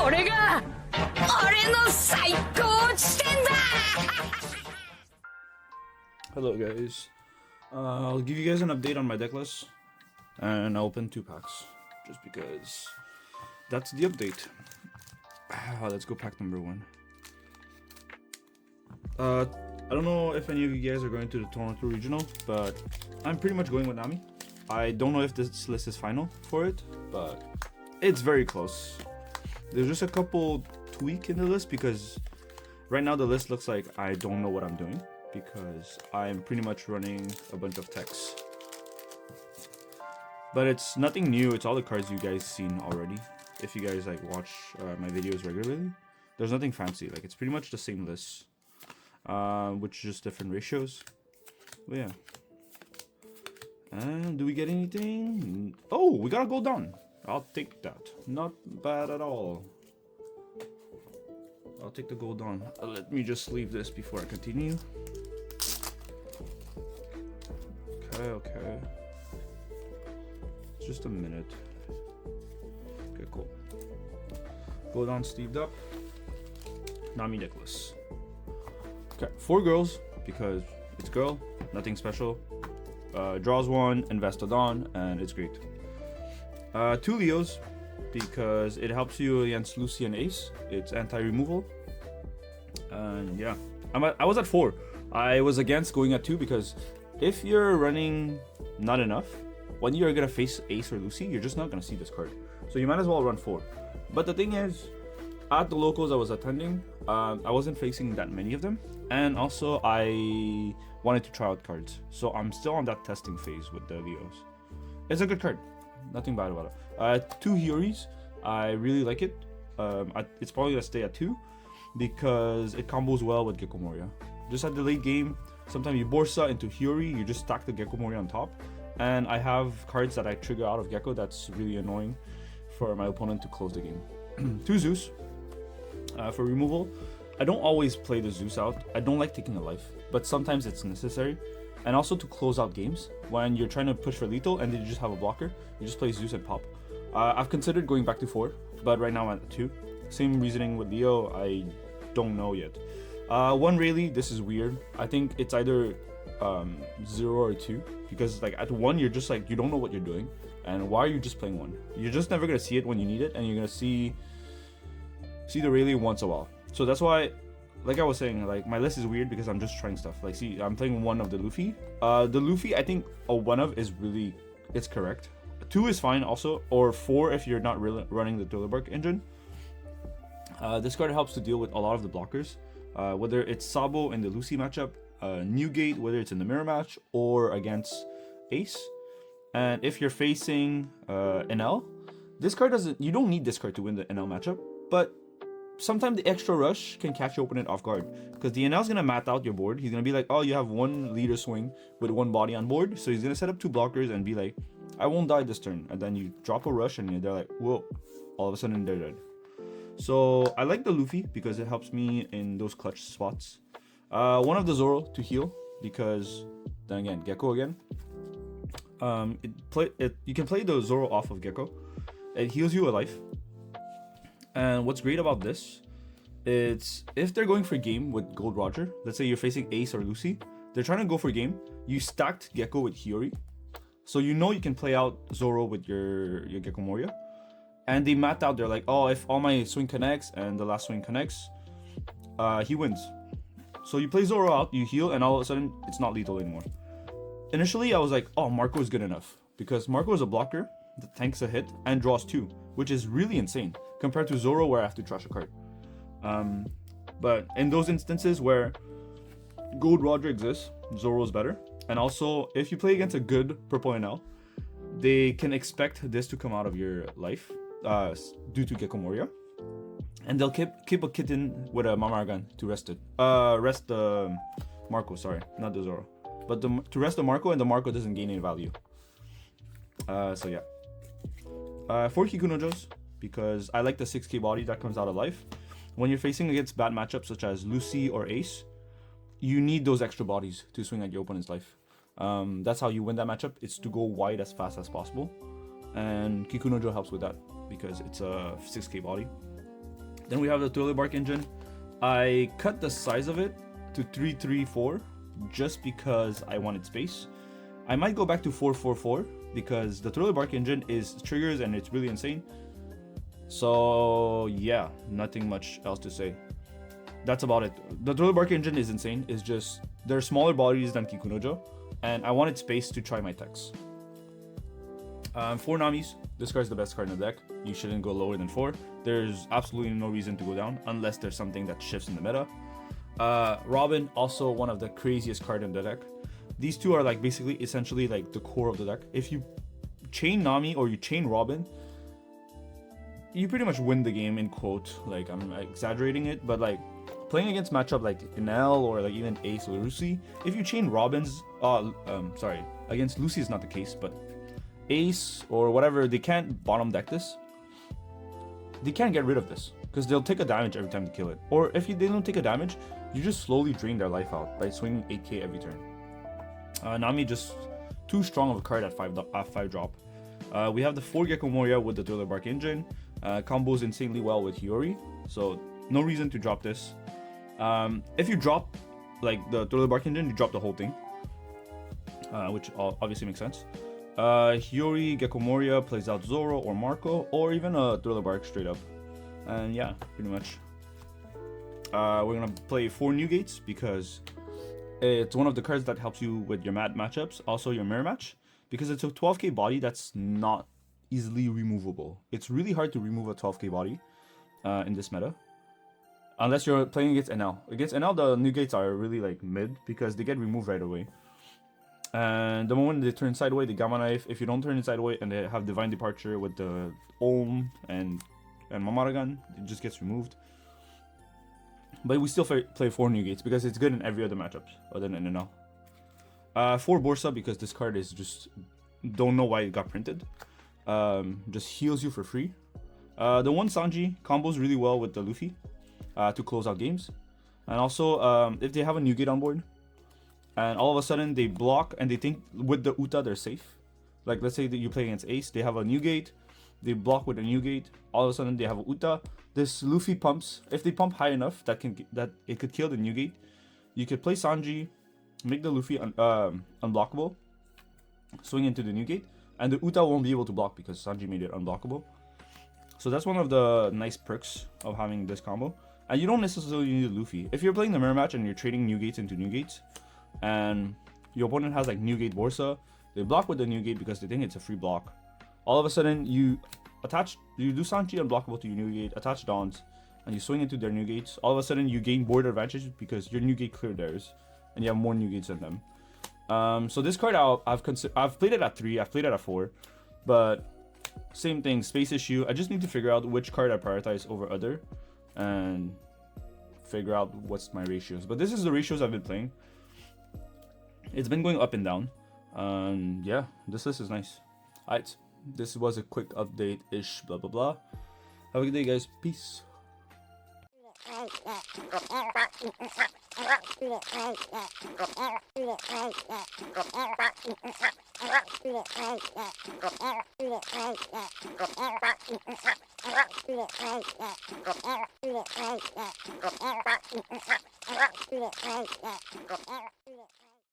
これが俺の最高地点だ Hello guys, I'll give you guys an update on my deck list, and I opened 2 packs, just because that's the update. Let's go pack number 1. I don't know if any of you guys are going to the Toronto Regional, but I'm pretty much going with Nami. I don't know if this list is final for it, but it's very close. There's just a couple tweaks in the list because right now the list looks like I don't know what I'm doing because I'm pretty much running a bunch of techs. But it's nothing new, it's all the cards you guys seen already. If you guys like watch my videos regularly, there's nothing fancy, like it's pretty much the same list. Which is just different ratios. But yeah. And do we get anything? Oh, we got a gold down. I'll take that. Not bad at all. I'll take the gold on. Let me just leave this before I continue. Okay. Just a minute. Okay, cool. Gold on, sleeved up. Nami necklace. Okay, 4 girls because it's girl, nothing special. Draws 1, Investodon, and it's great. 2 Leos because it helps you against Lucci and Ace. It's anti-removal. And yeah, I was at 4. I was against going at 2 because if you're running not enough, when you're gonna face Ace or Lucci, you're just not gonna see this card. So you might as well run 4. But the thing is, at the locals I was attending, I wasn't facing that many of them, and also I wanted to try out cards. So I'm still on that testing phase with the Leos. It's a good card, nothing bad about it. 2 Hioris, I really like it. It's probably gonna stay at 2 because it combos well with Gecko Moria. Just at the late game, sometimes you Borsa into Hiyori, you just stack the Gecko Moria on top. And I have cards that I trigger out of Gecko that's really annoying for my opponent to close the game. 2 Zeus. For removal, I don't always play the Zeus out. I don't like taking a life, but sometimes it's necessary. And also to close out games, when you're trying to push for lethal and then you just have a blocker, you just play Zeus and pop. I've considered going back to 4, but right now I'm at 2. Same reasoning with Leo, I don't know yet. 1 Rayleigh, this is weird. I think it's either 0 or 2, because like at 1 you're just like, you don't know what you're doing, and why are you just playing 1? You're just never gonna see it when you need it, and you're gonna see the Rayleigh once a while. So that's why, like I was saying, like my list is weird because I'm just trying stuff. Like see, I'm playing 1 of the Luffy. The Luffy, I think a 1 of is really, it's correct. 2 is fine also, or 4 if you're not really running the Thriller engine. This card helps to deal with a lot of the blockers, whether it's Sabo in the Lucci matchup, Newgate, whether it's in the mirror match or against Ace. And if you're facing NL, this card doesn't, you don't need this card to win the NL matchup, but sometimes the extra rush can catch your opponent off guard because the NL is gonna mat out your board. He's gonna be like, oh, you have 1 leader swing with 1 body on board, so he's gonna set up 2 blockers and be like, I won't die this turn. And then you drop a rush and they're like, whoa, all of a sudden they're dead. So I like the Luffy because it helps me in those clutch spots. 1 of the Zoro to heal because then again, Gecko again. You can play the Zoro off of Gecko. It heals you a life. And what's great about this, it's if they're going for game with Gold Roger, let's say you're facing Ace or Lucci, they're trying to go for game, you stacked Gecko with Hiyori, so you know you can play out Zoro with your Gecko Moria, and they mat out, they're like, oh, if all my swing connects and the last swing connects, he wins. So you play Zoro out, you heal, and all of a sudden it's not lethal anymore. Initially I was like, oh, Marco is good enough, because Marco is a blocker that tanks a hit and draws 2, which is really insane compared to Zoro where I have to trash a card. But in those instances where Gold Roger exists, Zoro is better. And also, if you play against a good purple NL, they can expect this to come out of your life due to Gecko Moria. And they'll keep a kitten with a Mamaragan to rest it. Rest the Marco, sorry, not the Zoro. But to rest the Marco, and the Marco doesn't gain any value. So yeah. 4 Kikunojos, because I like the 6k body that comes out of life. When you're facing against bad matchups such as Lucci or Ace, you need those extra bodies to swing at your opponent's life. That's how you win that matchup. It's to go wide as fast as possible. And Kikunojo helps with that because it's a 6k body. Then we have the Thriller Bark engine. I cut the size of it to 334 just because I wanted space. I might go back to 444 because the Thriller Bark engine is triggers and it's really insane. So yeah, nothing much else to say. That's about it. The Thriller Bark engine is insane. It's just, they're smaller bodies than Kikunojo, and I wanted space to try my techs. 4 Namis. This card's the best card in the deck. You shouldn't go lower than 4. There's absolutely no reason to go down unless there's something that shifts in the meta. Robin, also one of the craziest card in the deck. These two are like basically essentially like the core of the deck. If you chain Nami or you chain Robin, you pretty much win the game, in quote. Like, I'm exaggerating it, but like playing against matchup like Enel or like even Ace or Lucci, if you chain Robins, against Lucci is not the case, but Ace or whatever, they can't bottom deck this. They can't get rid of this because they'll take a damage every time they kill it. Or if they don't take a damage, you just slowly drain their life out by swinging 8k every turn. Nami just too strong of a card at 5 drop. We have the 4 Gecko Moria with the Thriller Bark engine. Combos insanely well with Hiyori, so no reason to drop this. If you drop like the Thriller Bark engine, you drop the whole thing, which obviously makes sense. Hiyori, Gecko Moria plays out Zoro or Marco, or even a Thriller Bark straight up. And yeah, pretty much. We're gonna play 4 New Gates because it's one of the cards that helps you with your matchups, also your mirror match, because it's a 12k body that's not easily removable. It's really hard to remove a 12k body in this meta, unless you're playing against NL. Against NL, the New Gates are really like mid because they get removed right away. And the moment they turn sideways, they Gamma Knife. If you don't turn it sideways and they have Divine Departure with the Ohm and Mamaragan, it just gets removed. But we still play 4 New Gates because it's good in every other matchup other than NL. 4 Borsa because this card is just, don't know why it got printed. Just heals you for free. The 1 Sanji combos really well with the Luffy to close out games. And also, if they have a New Gate on board, and all of a sudden they block and they think with the Uta they're safe. Like let's say that you play against Ace, they have a New Gate, they block with a New Gate, all of a sudden they have a Uta. This Luffy pumps, if they pump high enough that it could kill the New Gate, you could play Sanji, make the Luffy unblockable, swing into the New Gate, and the Uta won't be able to block because Sanji made it unblockable. So that's one of the nice perks of having this combo. And you don't necessarily need Luffy. If you're playing the mirror match and you're trading New Gates into New Gates, and your opponent has like New Gate Borsa, they block with the New Gate because they think it's a free block. All of a sudden you do Sanji unblockable to your New Gate, attach Dawns, and you swing into their New Gates. All of a sudden you gain board advantage because your New Gate cleared theirs, and you have more New Gates than them. So this card I've played it at 3, I've played it at 4, but same thing, space issue. I just need to figure out which card I prioritize over other, and figure out what's my ratios. But this is the ratios I've been playing. It's been going up and down. Yeah, this list is nice. Alright, this was a quick update-ish, blah blah blah. Have a good day, guys. Peace.